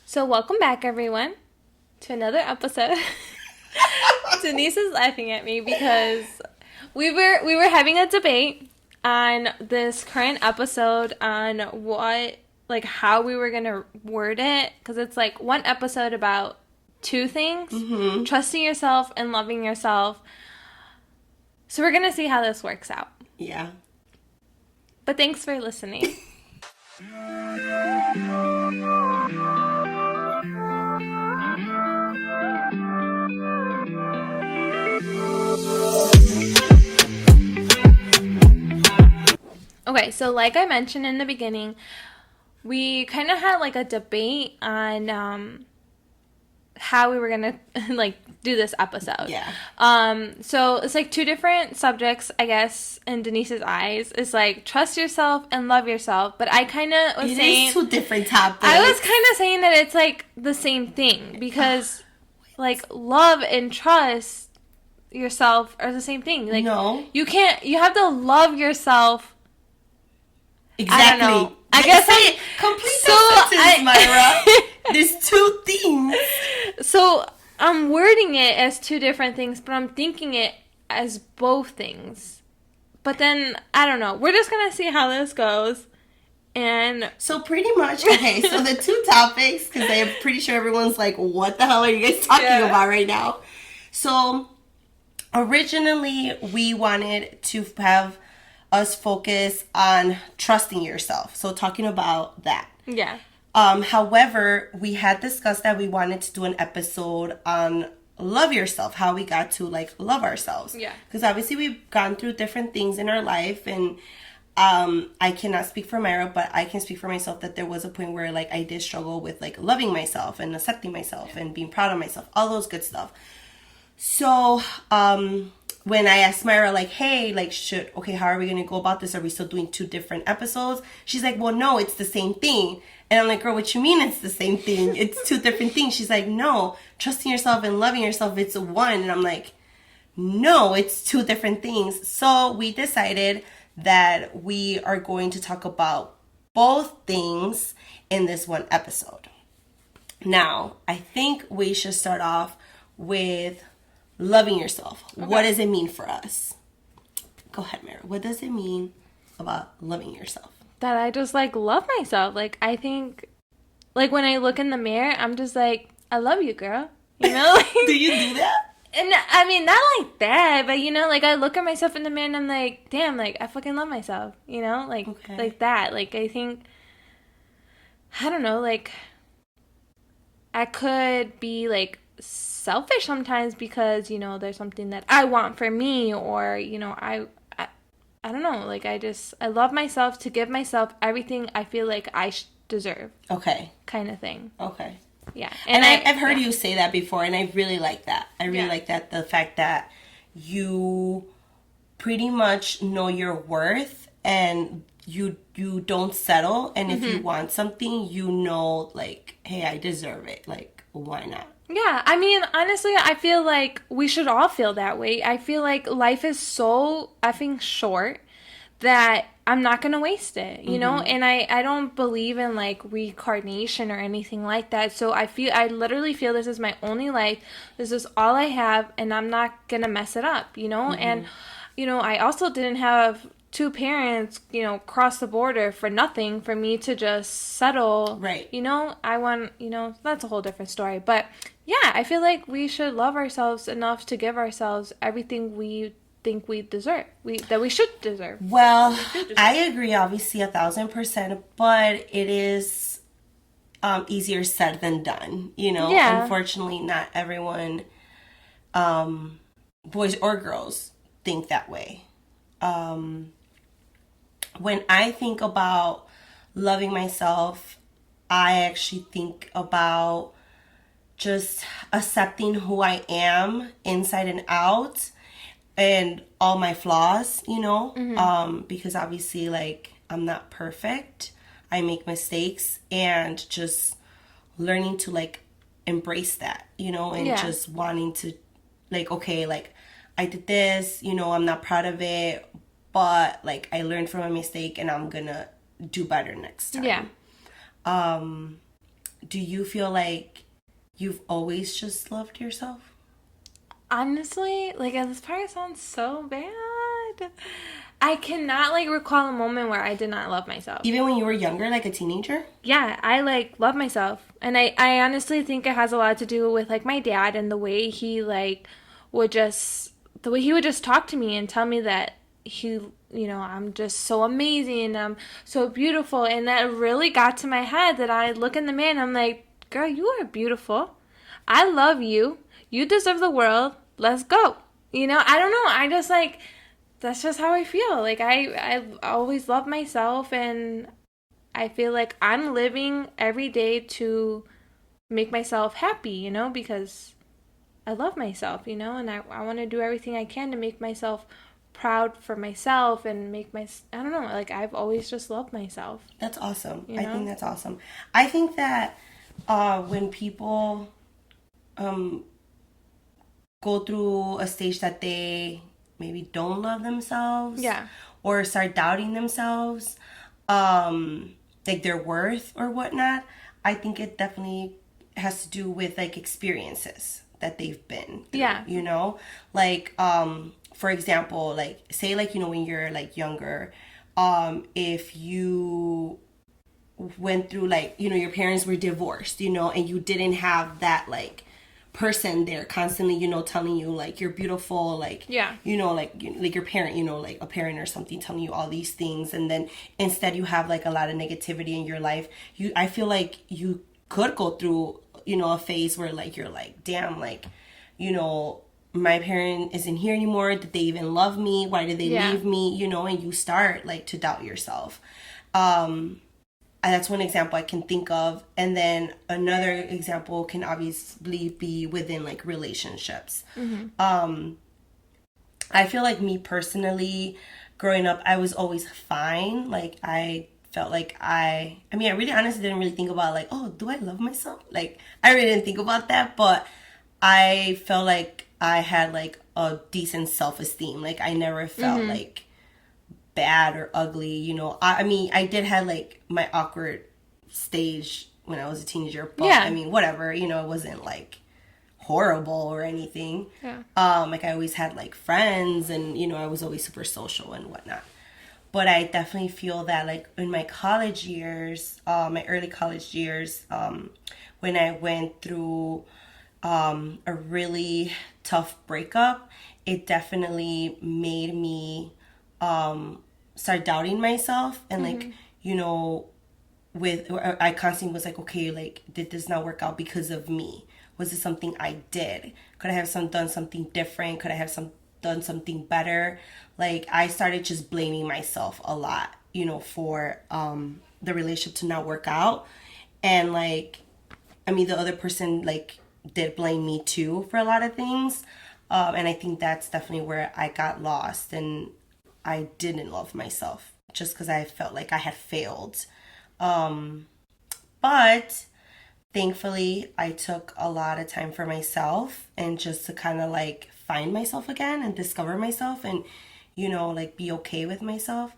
So welcome back, everyone, to another episode. Denise is laughing at me because we were having a debate on this current episode on how we were gonna word it, because it's like one episode about two things: trusting yourself and loving yourself. So we're gonna see how this works out. Yeah. But thanks for listening. Okay, so like I mentioned in the beginning, we kind of had like a debate on how we were gonna do this episode. Yeah. So it's like two different subjects, I guess, in Denise's eyes. It's like trust yourself and love yourself. But I kind of was saying it is two different topics. I was kind of saying that it's like the same thing because like love and trust yourself are the same thing. Like no, you have to love yourself. Exactly. I don't know. I guess complete the sentence, Mayra. There's two things. So I'm wording it as two different things, but I'm thinking it as both things. But then I don't know. We're just gonna see how this goes. And so pretty much, okay. So the two topics, because I'm pretty sure everyone's like, "What the hell are you guys talking about right now?" So originally, we wanted to have us focus on trusting yourself. So talking about that. Yeah. However, we had discussed that we wanted to do an episode on love yourself, how we got to love ourselves. Yeah. Because obviously we've gone through different things in our life, and I cannot speak for Mayra, but I can speak for myself that there was a point where I did struggle with loving myself and accepting myself and being proud of myself, all those good stuff. So, when I asked Mayra, hey, how are we going to go about this? Are we still doing two different episodes? She's like, well, no, it's the same thing. And I'm like, girl, what you mean it's the same thing? It's two different things. She's like, no, trusting yourself and loving yourself, it's one. And I'm like, no, it's two different things. So we decided that we are going to talk about both things in this one episode. Now, I think we should start off with loving yourself. Okay. What does it mean for us? Go ahead, Mayra. What does it mean about loving yourself? That I just love myself. I think when I look in the mirror, I'm just like, I love you, girl. You know? Do you do that? And I mean, not like that, but I look at myself in the mirror and I'm like, damn, I fucking love myself. You know? Okay. Like that. I think, I don't know, I could be selfish sometimes because there's something that I want for me, or I don't know, I love myself to give myself everything I feel like I deserve. Okay. Kind of thing. Okay. Yeah. And I've heard you say that before, and I really like that. I really like that, the fact that you pretty much know your worth and you don't settle, and if you want something, hey, I deserve it. Why not? Yeah, I mean, honestly, I feel like we should all feel that way. I feel like life is so effing short that I'm not going to waste it, you know? And I don't believe in, reincarnation or anything like that. So I literally feel this is my only life. This is all I have, and I'm not going to mess it up, you know? And, I also didn't have two parents, cross the border for nothing for me to just settle. Right. I want, that's a whole different story. But yeah, I feel like we should love ourselves enough to give ourselves everything we think we deserve, that we should deserve. Well, I agree, obviously, 1,000%, but it is easier said than done. Yeah. Unfortunately, not everyone, boys or girls, think that way. When I think about loving myself, I actually think about just accepting who I am inside and out and all my flaws, because obviously, I'm not perfect. I make mistakes, and just learning to, embrace that, and just wanting to, okay, I did this, I'm not proud of it, but I learned from a mistake and I'm gonna do better next time. Yeah. do you feel like you've always just loved yourself? Honestly, like, this part sounds so bad. I cannot, like, recall a moment where I did not love myself. Even when you were younger, like a teenager? Yeah, I, like, love myself. And I honestly think it has a lot to do with, like, my dad and the way he, like, would just talk to me and tell me that I'm just so amazing, I'm so beautiful. And that really got to my head that I look in the mirror and I'm like, girl, you are beautiful. I love you. You deserve the world. Let's go. I don't know. I just, like, that's just how I feel. Like, I always love myself, and I feel like I'm living every day to make myself happy, because I love myself, and I want to do everything I can to make myself proud for myself and I don't know, like, I've always just loved myself. That's awesome. I think that's awesome. I think that when people go through a stage that they maybe don't love themselves, or start doubting themselves, like their worth or whatnot, I think it definitely has to do with like experiences that they've been through, like for example, like say like when you're like younger, if you went through like your parents were divorced, and you didn't have that like person there constantly telling you like you're beautiful, like like your parent, like a parent or something telling you all these things, and then instead you have like a lot of negativity in your life, I feel like you could go through a phase where like you're like, damn, like my parent isn't here anymore, did they even love me, why did they leave me, and you start like to doubt yourself. And that's one example I can think of. And then another example can obviously be within like relationships. I feel like me personally, growing up, I was always fine. Like I felt like I really honestly didn't really think about like, oh, do I love myself? Like I really didn't think about that, but I felt like I had like a decent self-esteem. Like I never felt like bad or ugly, I did have like my awkward stage when I was a teenager, but whatever, it wasn't like horrible or anything. Like I always had like friends, and I was always super social and whatnot. But I definitely feel that like in my college years, my early college years, when I went through a really tough breakup, it definitely made me start doubting myself, and like I constantly was like, okay, like did this not work out because of me? Was it something I did? Could I have done something different? Could I have done something better? Like I started just blaming myself a lot, for the relationship to not work out. And like the other person like did blame me too for a lot of things, and I think that's definitely where I got lost, and I didn't love myself just because I felt like I had failed. But thankfully, I took a lot of time for myself and just to kind of like find myself again and discover myself and, like be okay with myself.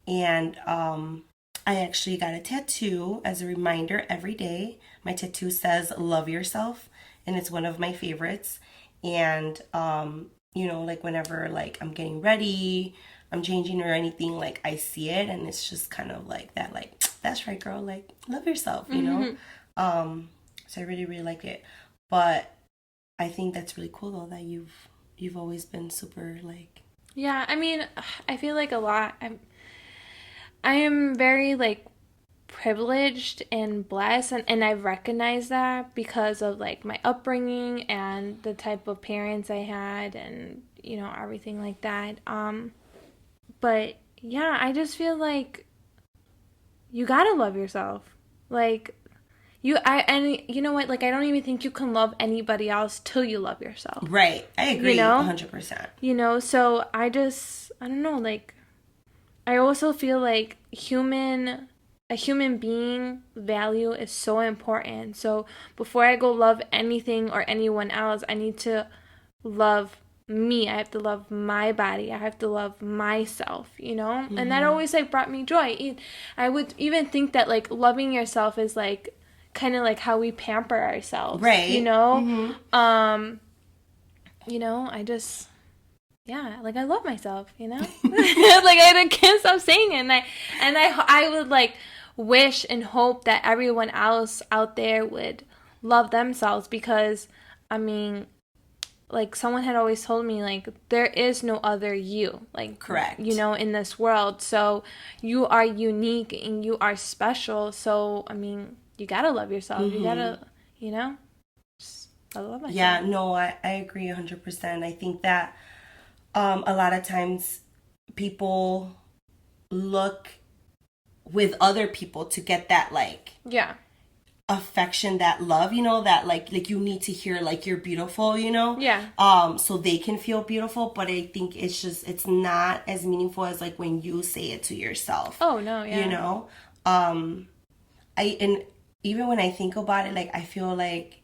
And I actually got a tattoo as a reminder every day. My tattoo says, love yourself, and it's one of my favorites. And, like whenever like I'm getting ready, I'm changing or anything, like I see it and it's just kind of like that, like, that's right, girl, like love yourself, So I really, really like it. But I think that's really cool though that you've always been super like, yeah, I feel like a lot. I am very like privileged and blessed, and I recognize that because of like my upbringing and the type of parents I had, and everything like that. But yeah, I just feel like you gotta love yourself. Like and you know what? Like I don't even think you can love anybody else till you love yourself. Right. I agree. 100%. So I don't know. Like I also feel like a human being value is so important. So before I go love anything or anyone else, I need to love me. I have to love my body. I have to love myself, And that always like brought me joy. I would even think that like loving yourself is like kind of like how we pamper ourselves. Right. You know? Mm-hmm. You know, I just, yeah, like I love myself, you know? Like I can't stop saying it. And I would like wish and hope that everyone else out there would love themselves, because, I mean, like someone had always told me, like, there is no other you, like, correct, you know, in this world. So you are unique and you are special. So, I mean, you gotta love yourself. Mm-hmm. You gotta, you know, just, I love myself. Yeah, no, I agree 100%. I think that a lot of times people look with other people to get that, like, yeah, affection, that love, you know, that like you need to hear like you're beautiful, you know, yeah, so they can feel beautiful. But I think it's not as meaningful as like when you say it to yourself. Oh no, yeah, you know. And even when I think about it, like I feel like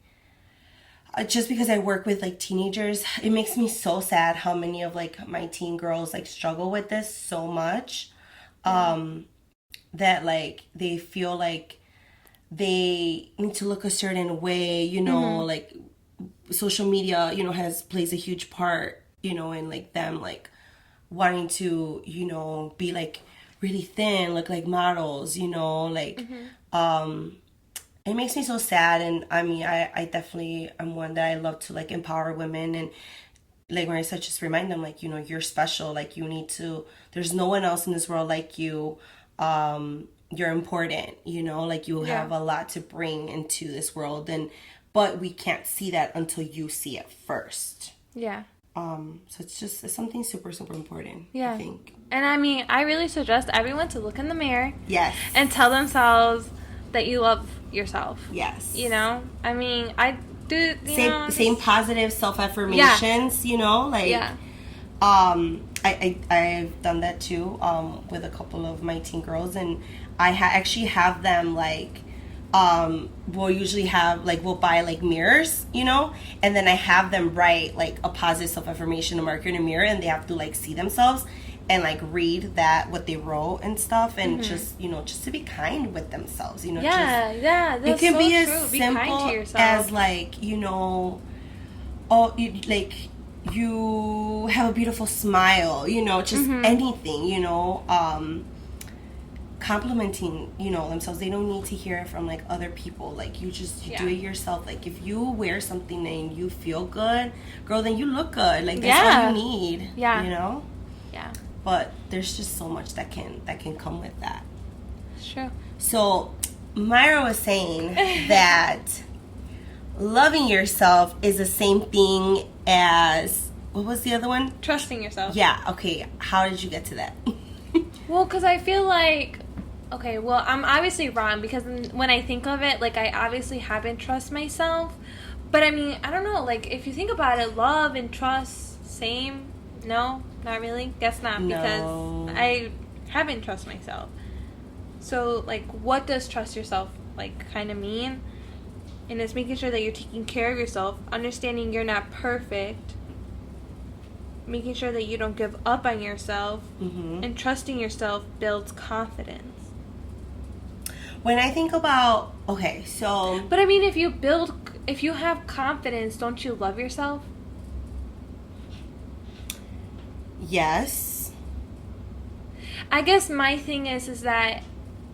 just because I work with like teenagers, it makes me so sad how many of like my teen girls like struggle with this so much, that like they feel like they need to look a certain way, you know, mm-hmm. like social media, you know, plays a huge part, you know, in like them like wanting to, you know, be like really thin, look like models, you know, like, mm-hmm. It makes me so sad. And I mean, I definitely am one that I love to like empower women, and like when I said, just remind them, like, you know, you're special, like you need to, there's no one else in this world like you, you're important, you know, like you have a lot to bring into this world, but we can't see that until you see it first. Yeah. So it's something super, super important, yeah. I think. And I mean, I really suggest everyone to look in the mirror. Yes. And tell themselves that you love yourself. Yes. You know? I mean, I do, same positive self-affirmations, you know, like, I've done that too, with a couple of my teen girls, and I actually have them like, we'll usually have like, we'll buy like mirrors, you know, and then I have them write like a positive self-affirmation, a marker in a mirror, and they have to like see themselves and like read that, what they wrote and stuff, and mm-hmm. just, you know, just to be kind with themselves, you know. That's it can so be true. as be simple kind to yourself. As like, you know, you have a beautiful smile, you know, just mm-hmm. anything, you know, complimenting, you know, themselves. They don't need to hear it from like other people. Like you do it yourself. Like if you wear something and you feel good, girl, then you look good. Like that's all you need. Yeah. You know? Yeah. But there's just so much that can come with that. Sure. So Mayra was saying that loving yourself is the same thing as, what was the other one? Trusting yourself. Yeah. Okay. How did you get to that? Well, because I feel like, okay, well, I'm obviously wrong, because when I think of it, like, I obviously haven't trust myself. But, I mean, I don't know, like, if you think about it, love and trust, same? No? Not really? Guess not, because I haven't trust myself. So, like, what does trust yourself, like, kind of mean? And it's making sure that you're taking care of yourself, understanding you're not perfect, making sure that you don't give up on yourself, mm-hmm. and trusting yourself builds confidence. When I think about, okay, so... But I mean, if you have confidence, don't you love yourself? Yes. I guess my thing is that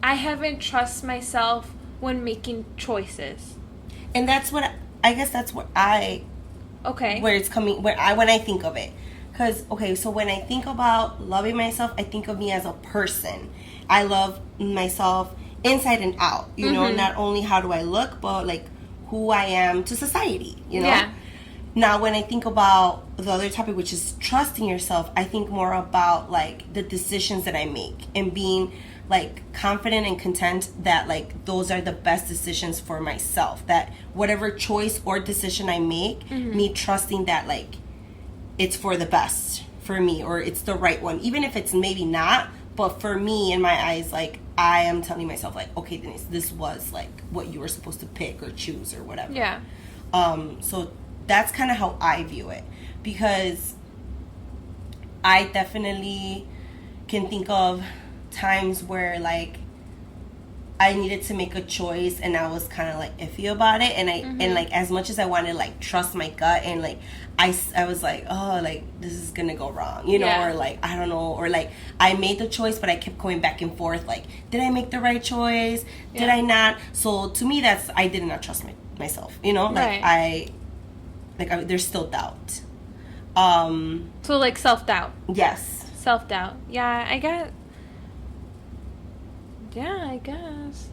I haven't trust myself when making choices. And that's what, I guess that's what where it's coming, when I think of it. Because, okay, so when I think about loving myself, I think of me as a person. I love myself inside and out, you mm-hmm. know, not only how do I look, but like who I am to society, you know? Yeah. Now, when I think about the other topic, which is trusting yourself, I think more about like the decisions that I make and being like confident and content that like those are the best decisions for myself, that whatever choice or decision I make, mm-hmm. me trusting that like it's for the best for me, or it's the right one, even if it's maybe not, but for me, in my eyes, like I am telling myself like, okay, Denise, this was like what you were supposed to pick or choose or whatever. Yeah. So that's kind of how I view it, because I definitely can think of times where like I needed to make a choice, and I was kind of like iffy about it, and and like as much as I wanted to like trust my gut, and like I was like, oh, like this is gonna go wrong, you know, or like I don't know, or like I made the choice, but I kept going back and forth, like did I make the right choice? Did I not? So to me, that's I did not trust myself, you know, like there's still doubt. So like self-doubt. Yes. Self-doubt. Yeah, I guess. Yeah, I guess.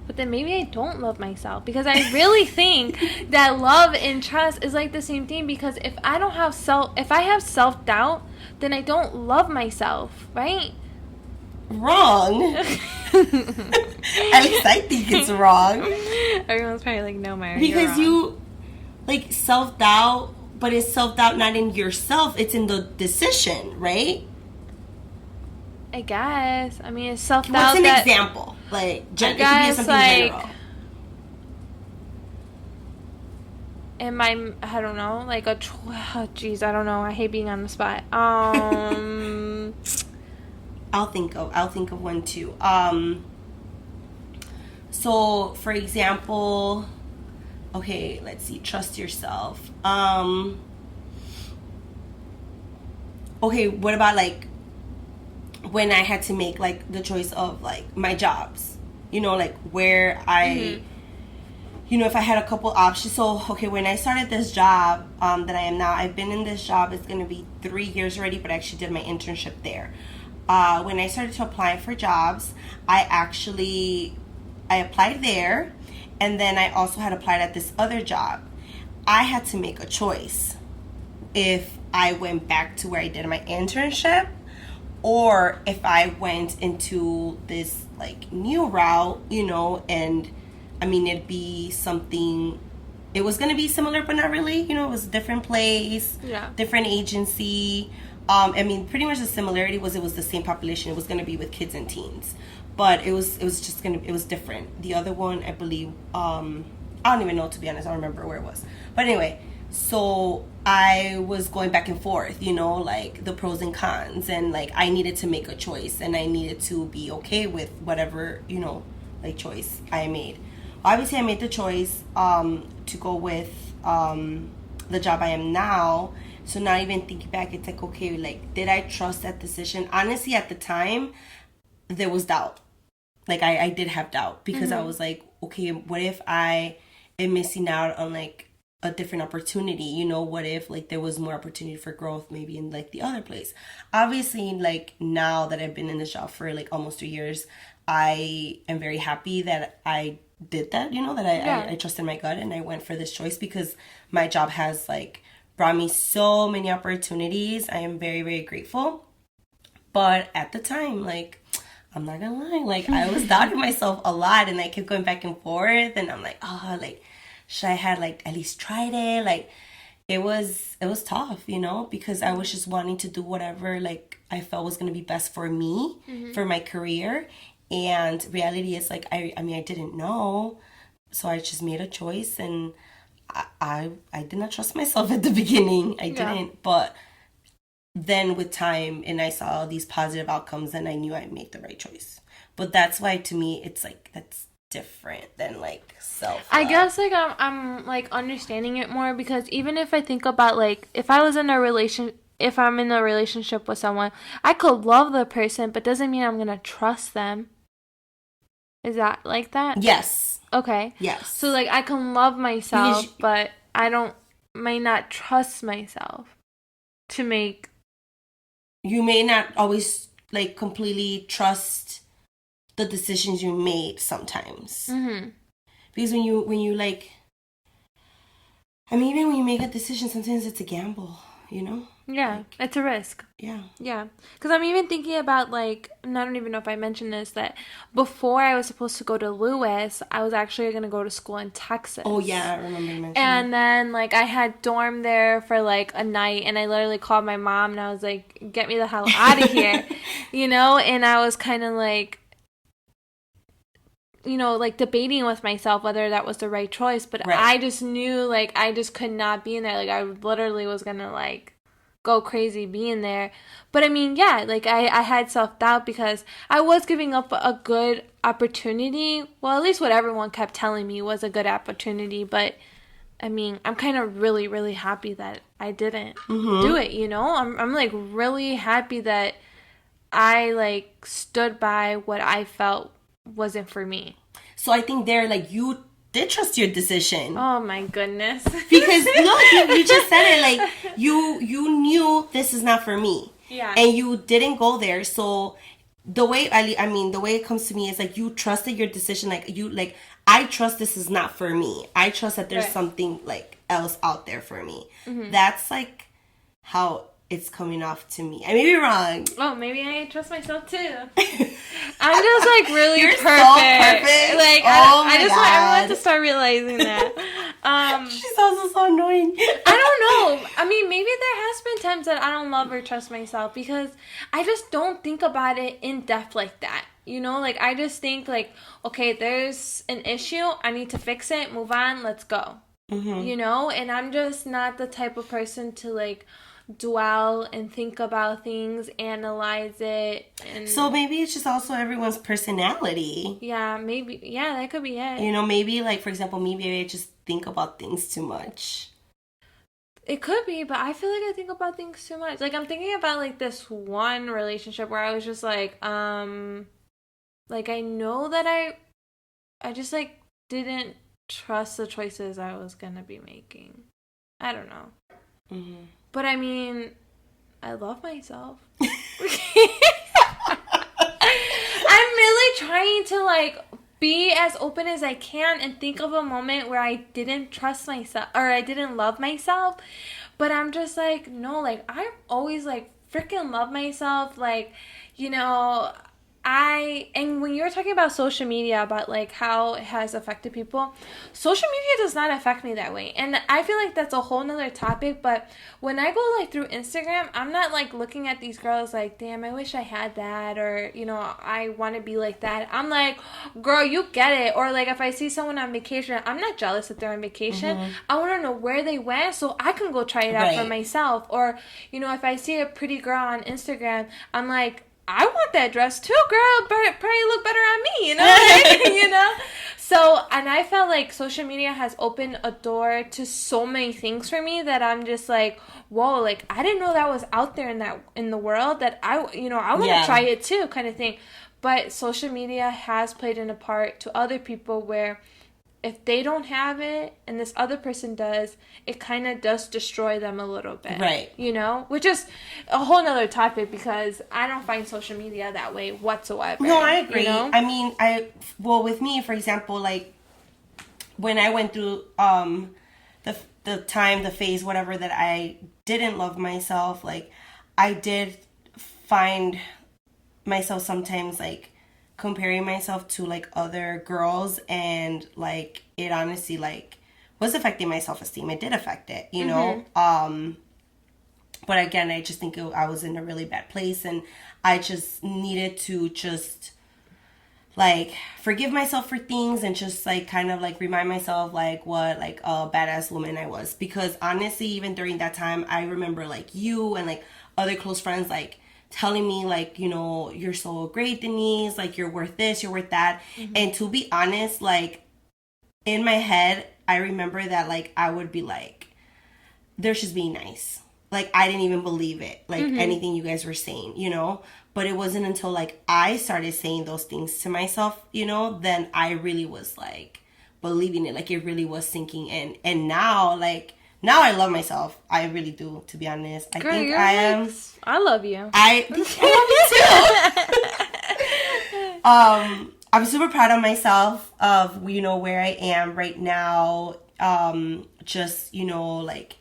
But then maybe I don't love myself, because I really think that love and trust is like the same thing, because if I have self-doubt, then I don't love myself, right? Wrong. At least I think it's wrong. Everyone's probably like, no, Mayra, because you're wrong. You like self-doubt, but it's self-doubt not in yourself, it's in the decision, right? I guess. I mean, it's self-doubt. What's an example? Like, I guess, something like, general. I don't know, like I don't know. I hate being on the spot. I'll think of one too. So for example, okay, let's see, trust yourself. Okay, what about like when I had to make like the choice of like my jobs, you know, like where I, you know, if I had a couple options. So, okay, when I started this job that I am now, I've been in this job, it's going to be 3 years already, but I actually did my internship there. When I started to apply for jobs, I applied there, and then I also had applied at this other job. I had to make a choice if I went back to where I did my internship, or if I went into this like new route, you know, and I mean, it was going to be similar, but not really, you know, it was a different place, different agency. I mean, pretty much the similarity was it was the same population. It was going to be with kids and teens, but it was different. The other one, I believe, I don't even know, to be honest. I don't remember where it was, but anyway, so I was going back and forth, you know, like the pros and cons, and like I needed to make a choice, and I needed to be okay with whatever, you know, like choice I made. Obviously, I made the choice to go with the job I am now. So now even thinking back, it's like, okay, like, did I trust that decision? Honestly, at the time, there was doubt. Like, I did have doubt, because I was like, okay, what if I am missing out on like a different opportunity? You know, what if like there was more opportunity for growth maybe in like the other place? Obviously, like now that I've been in this job for like almost 2 years, I am very happy that I did that, you know, that I trusted my gut and I went for this choice, because my job has like brought me so many opportunities. I am very, very grateful. But at the time, like, I'm not gonna lie, like I was doubting myself a lot, and I kept going back and forth, and I'm like, oh, like, should I have like at least tried it? Like, it was tough, you know, because I was just wanting to do whatever like I felt was gonna be best for me, for my career. And reality is like, I mean, I didn't know, so I just made a choice, and I did not trust myself at the beginning. I didn't, but then with time, and I saw these positive outcomes, and I knew I made the right choice. But that's why, to me, it's like, that's different than like self-love. I guess like I'm like understanding it more, because even if I think about like if I'm in a relationship with someone, I could love the person, but doesn't mean I'm gonna trust them. Is that like that? Yes. Okay. Yes. So like I can love myself, but I may not trust myself to make. You may not always like completely trust the decisions you made sometimes. Because when you like, I mean, even when you make a decision, sometimes it's a gamble, you know? Yeah, like, it's a risk. Yeah. Yeah. Because I'm even thinking about, like, and I don't even know if I mentioned this, that before I was supposed to go to Lewis, I was actually going to go to school in Texas. Oh, yeah, I remember you mentioning. And then, like, I had dorm there for, like, a night, and I literally called my mom, and I was like, get me the hell out of here, you know? And I was kind of, like, you know, like, debating with myself whether that was the right choice, but I just knew, like, I just could not be in there. Like, I literally was going to, like, go crazy being there. But I mean, yeah, like I had self-doubt because I was giving up a good opportunity. Well, at least what everyone kept telling me was a good opportunity. But I mean, I'm kind of really, really happy that I didn't do it, you know? I'm like really happy that I like stood by what I felt wasn't for me. So I think there, like, you did trust your decision. Oh my goodness. Because look, you just said it, like, you knew this is not for me. Yeah. And you didn't go there. So the way, I mean, the way it comes to me is like, you trusted your decision. Like, I trust this is not for me. I trust that there's something like else out there for me. That's like how it's coming off to me. I may be wrong. Oh, maybe I trust myself too. I'm just like really You're perfect. So perfect. Like I just want everyone to start realizing that. She's also so annoying. I don't know. I mean, maybe there has been times that I don't love or trust myself because I just don't think about it in depth like that. You know, like I just think like, okay, there's an issue. I need to fix it. Move on. Let's go. You know, and I'm just not the type of person to like dwell and think about things, analyze it, and so maybe it's just also everyone's personality. Yeah, maybe. Yeah, that could be it. You know, maybe like for example, maybe I just think about things too much. It could be, but I feel like I think about things too much. Like I'm thinking about like this one relationship where I was just like I know that I just like didn't trust the choices I was gonna be making. I don't know. But I mean, I love myself. I'm really trying to like be as open as I can and think of a moment where I didn't trust myself or I didn't love myself. But I'm just like, no, like I always like freaking love myself. Like, you know, and when you were talking about social media, about like how it has affected people, social media does not affect me that way. And I feel like that's a whole nother topic, but when I go like through Instagram, I'm not like looking at these girls like, damn, I wish I had that, or, you know, I want to be like that. I'm like, girl, you get it. Or like if I see someone on vacation, I'm not jealous that they're on vacation. I want to know where they went so I can go try it out for myself. Or, you know, if I see a pretty girl on Instagram, I'm like, I want that dress too, girl. But probably look better on me, you know? You know? So, and I felt like social media has opened a door to so many things for me that I'm just like, whoa, like I didn't know that was out there in the world that I want to try it too, kind of thing. But social media has played in a part to other people where if they don't have it and this other person does, it kind of does destroy them a little bit. Right. You know? Which is a whole nother topic because I don't find social media that way whatsoever. No, I agree. You know? I mean, with me, for example, like, when I went through the phase, whatever, that I didn't love myself, like, I did find myself sometimes, like, comparing myself to like other girls, and like it honestly like was affecting my self-esteem. It did affect it, you know. But again, I just think I was in a really bad place, and I just needed to just like forgive myself for things and just like kind of like remind myself like what like a badass woman I was. Because honestly, even during that time, I remember like you and like other close friends like telling me like, you know, you're so great, Denise, like you're worth this, you're worth that. And to be honest, like in my head, I remember that like I would be like, they're just being nice. Like I didn't even believe it, like anything you guys were saying, you know. But it wasn't until like I started saying those things to myself, you know, then I really was like believing it, like it really was sinking in. And now now I love myself. I really do, to be honest. I think I am. I love you. I love you too. I'm super proud of myself of, you know, where I am right now. Just, you know, like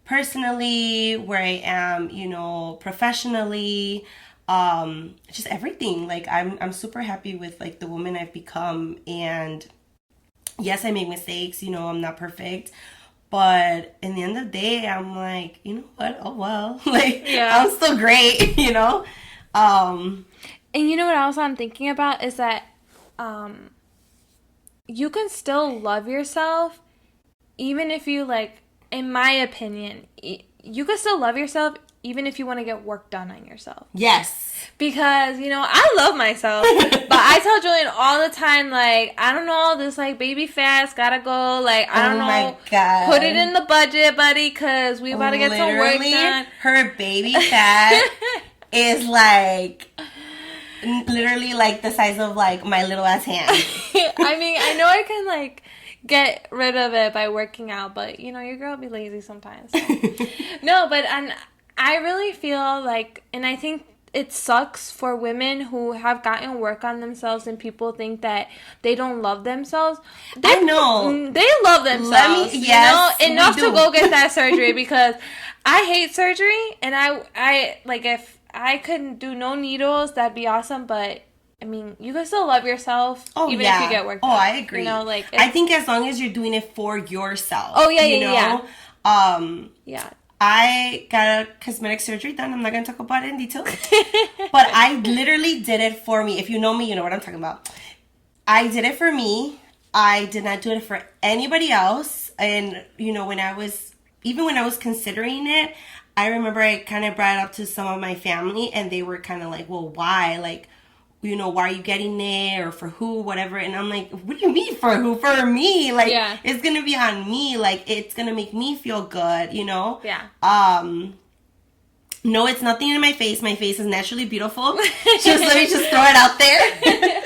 personally, where I am, you know, professionally, just everything. Like I'm super happy with like the woman I've become. And yes, I make mistakes, you know, I'm not perfect. But in the end of the day, I'm like, you know what? Oh, well. Like, I'm still great, you know? And you know what else I'm thinking about is that you can still love yourself even if you, like, in my opinion, you can still love yourself even if you want to get work done on yourself. Yes. Because, you know, I love myself. But I tell Julian all the time, like, I don't know, this, like, baby fast gotta go. Like, I don't know. My God. Put it in the budget, buddy, because we about to get some work done. Her baby fat is, like, literally, like, the size of, like, my little ass hand. I mean, I know I can, like, get rid of it by working out, but, you know, your girl be lazy sometimes. So. No, but I really feel like, and I think it sucks for women who have gotten work on themselves and people think that they don't love themselves. I know. They love themselves. Yes, you know, enough to go get that surgery because I hate surgery and I like if I couldn't do no needles, that'd be awesome, but I mean, you can still love yourself even if you get work done. Oh, I agree. You know, like I think as long as you're doing it for yourself. Oh, yeah, you know? Yeah. I got a cosmetic surgery done. I'm not going to talk about it in detail. But I literally did it for me. If you know me, you know what I'm talking about. I did it for me. I did not do it for anybody else. And, you know, when I was considering it, I remember I kind of brought it up to some of my family. And they were kind of like, well, why? Like, you know, why are you getting it or for who, whatever. And I'm like, what do you mean for who? For me. Like, It's going to be on me. Like, it's going to make me feel good, you know? Yeah. No, it's nothing in my face. My face is naturally beautiful. Let me just throw it out there.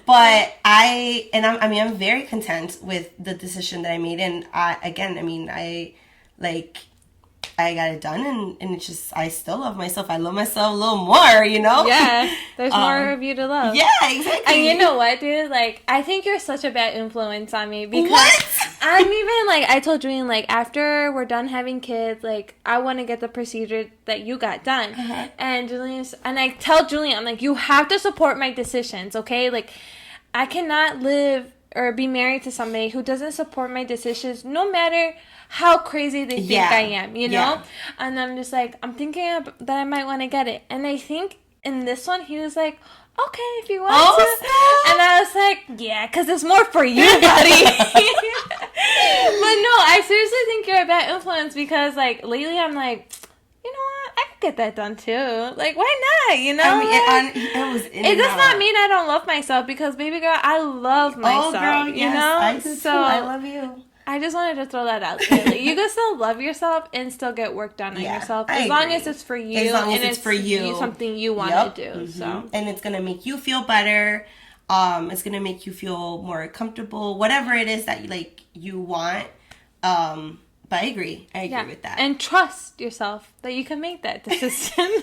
But I'm very content with the decision that I made. And I got it done, and it's just, I still love myself. I love myself a little more, you know? Yeah, there's more of you to love. Yeah, exactly. And you know what, dude? Like, I think you're such a bad influence on me because what? I'm even, like, I told Julian, like, after we're done having kids, like, I want to get the procedure that you got done. Uh-huh. And I tell Julian, I'm like, you have to support my decisions, okay? Like, I cannot live or be married to somebody who doesn't support my decisions, no matter how crazy they think I am, you know? Yeah. And I'm just like, I'm thinking that I might want to get it. And I think in this one, he was like, okay, if you want to. Snap. And I was like, yeah, because it's more for you, buddy. But no, I seriously think you're a bad influence because, like, lately I'm like, you know what? I could get that done too. Like, why not? You know? I mean, it does not mean I don't love myself because, baby girl, I love myself. Oh, girl, yes, you know? I do too. I love you. I just wanted to throw that out there. Like, you can still love yourself and still get work done on yourself as long as it's for you. As long as it's for you, something you want to do. Mm-hmm. So, and it's gonna make you feel better. It's gonna make you feel more comfortable. Whatever it is that you want. But I agree. I agree with that. And trust yourself that you can make that decision.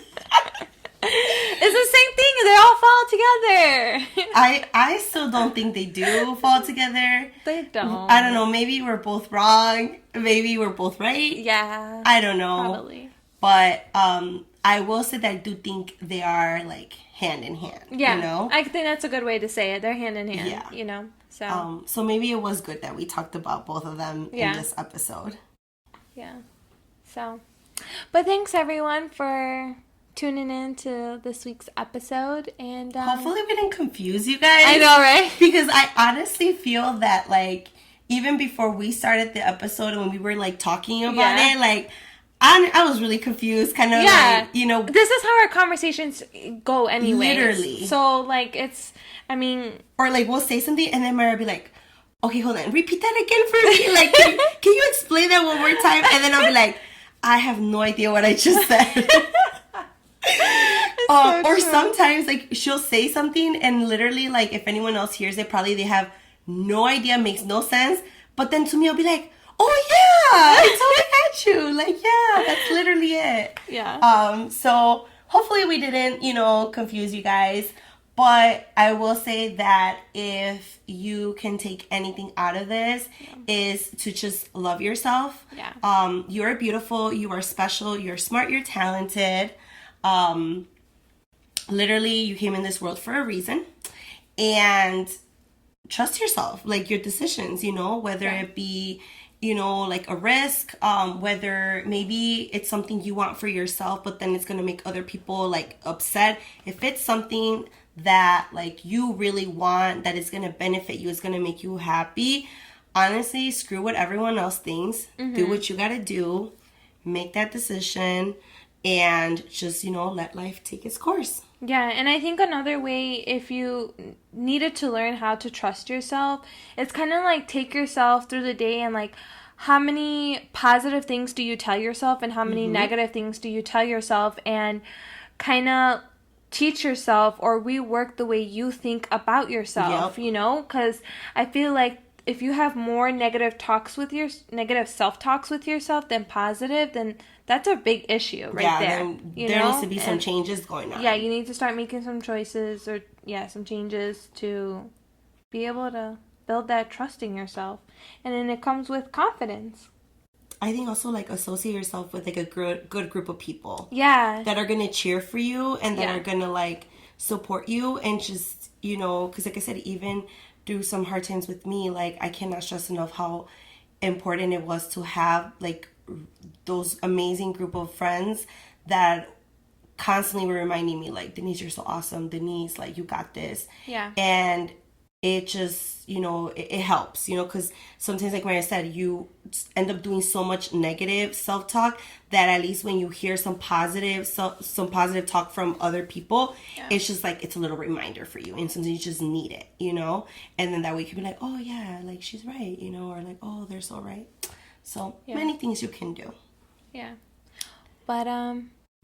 It's the same thing. They all fall together. I still don't think they do fall together. They don't. I don't know. Maybe we're both wrong. Maybe we're both right. Yeah. I don't know. Probably. But I will say that I do think they are like hand in hand. Yeah. You know? I think that's a good way to say it. They're hand in hand. Yeah. You know? So maybe it was good that we talked about both of them in this episode. Yeah. So, but thanks everyone for tuning in to this week's episode, and hopefully we didn't confuse you guys. I know, right? Because I honestly feel that, like, even before we started the episode and when we were like talking about it, like, I was really confused, kind of like, you know, this is how our conversations go anyway. Literally. So like, it's, I mean, or like we'll say something and then Mayra will be like, okay, hold on, repeat that again for me. Like, can you explain that one more time? And then I'll be like, I have no idea what I just said. Or sometimes, like, she'll say something and literally, like, if anyone else hears it, probably they have no idea, makes no sense. But then to me, I'll be like, oh, yeah, I totally got you. Like, yeah, that's literally it. Yeah. So hopefully we didn't, you know, confuse you guys. But I will say that if you can take anything out of this, is to just love yourself. Yeah. You're beautiful. You are special. You're smart. You're talented. Literally, you came in this world for a reason. And trust yourself, like your decisions, you know, whether it be, you know, like a risk, whether maybe it's something you want for yourself, but then it's going to make other people like upset. If it's something that like you really want, that is going to benefit you, is going to make you happy, honestly, screw what everyone else thinks. Do what you got to do. make that decision and just, let life take its course. Yeah, and I think another way, if you needed to learn how to trust yourself, it's kind of like take yourself through the day and like, how many positive things do you tell yourself and how many negative things do you tell yourself, and kind of teach yourself or rework the way you think about yourself, because I feel like if you have more negative self-talks with yourself than positive, then that's a big issue there. Then there needs to be some changes going on. Yeah, you need to start making some choices or some changes to be able to build that trust in yourself. And then it comes with confidence. I think also like associate yourself with like a good group of people. Yeah. That are going to cheer for you and that are going to like support you, and just, because like I said, even through some hard times with me, like I cannot stress enough how important it was to have like those amazing group of friends that constantly were reminding me like, Denise, you're so awesome. Denise, like you got this. Yeah. And it just, it helps, because sometimes, like Mayra said, you end up doing so much negative self-talk that at least when you hear some positive talk from other people, it's just like, it's a little reminder for you. And sometimes you just need it, and then that way you can be like, oh yeah, like she's right, or like, oh, they're so right. So many things you can do. Yeah. But,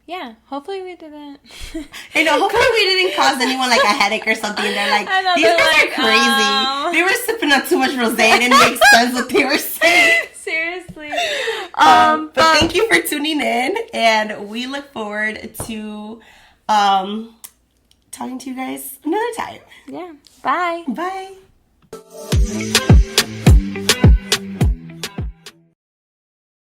yeah, hopefully we didn't. I know, hopefully we didn't cause anyone like a headache or something. They're like, these guys are crazy. They were sipping on too much rosé. It didn't make sense what they were saying. Seriously. But thank you for tuning in, and we look forward to talking to you guys another time. Yeah. Bye. Bye.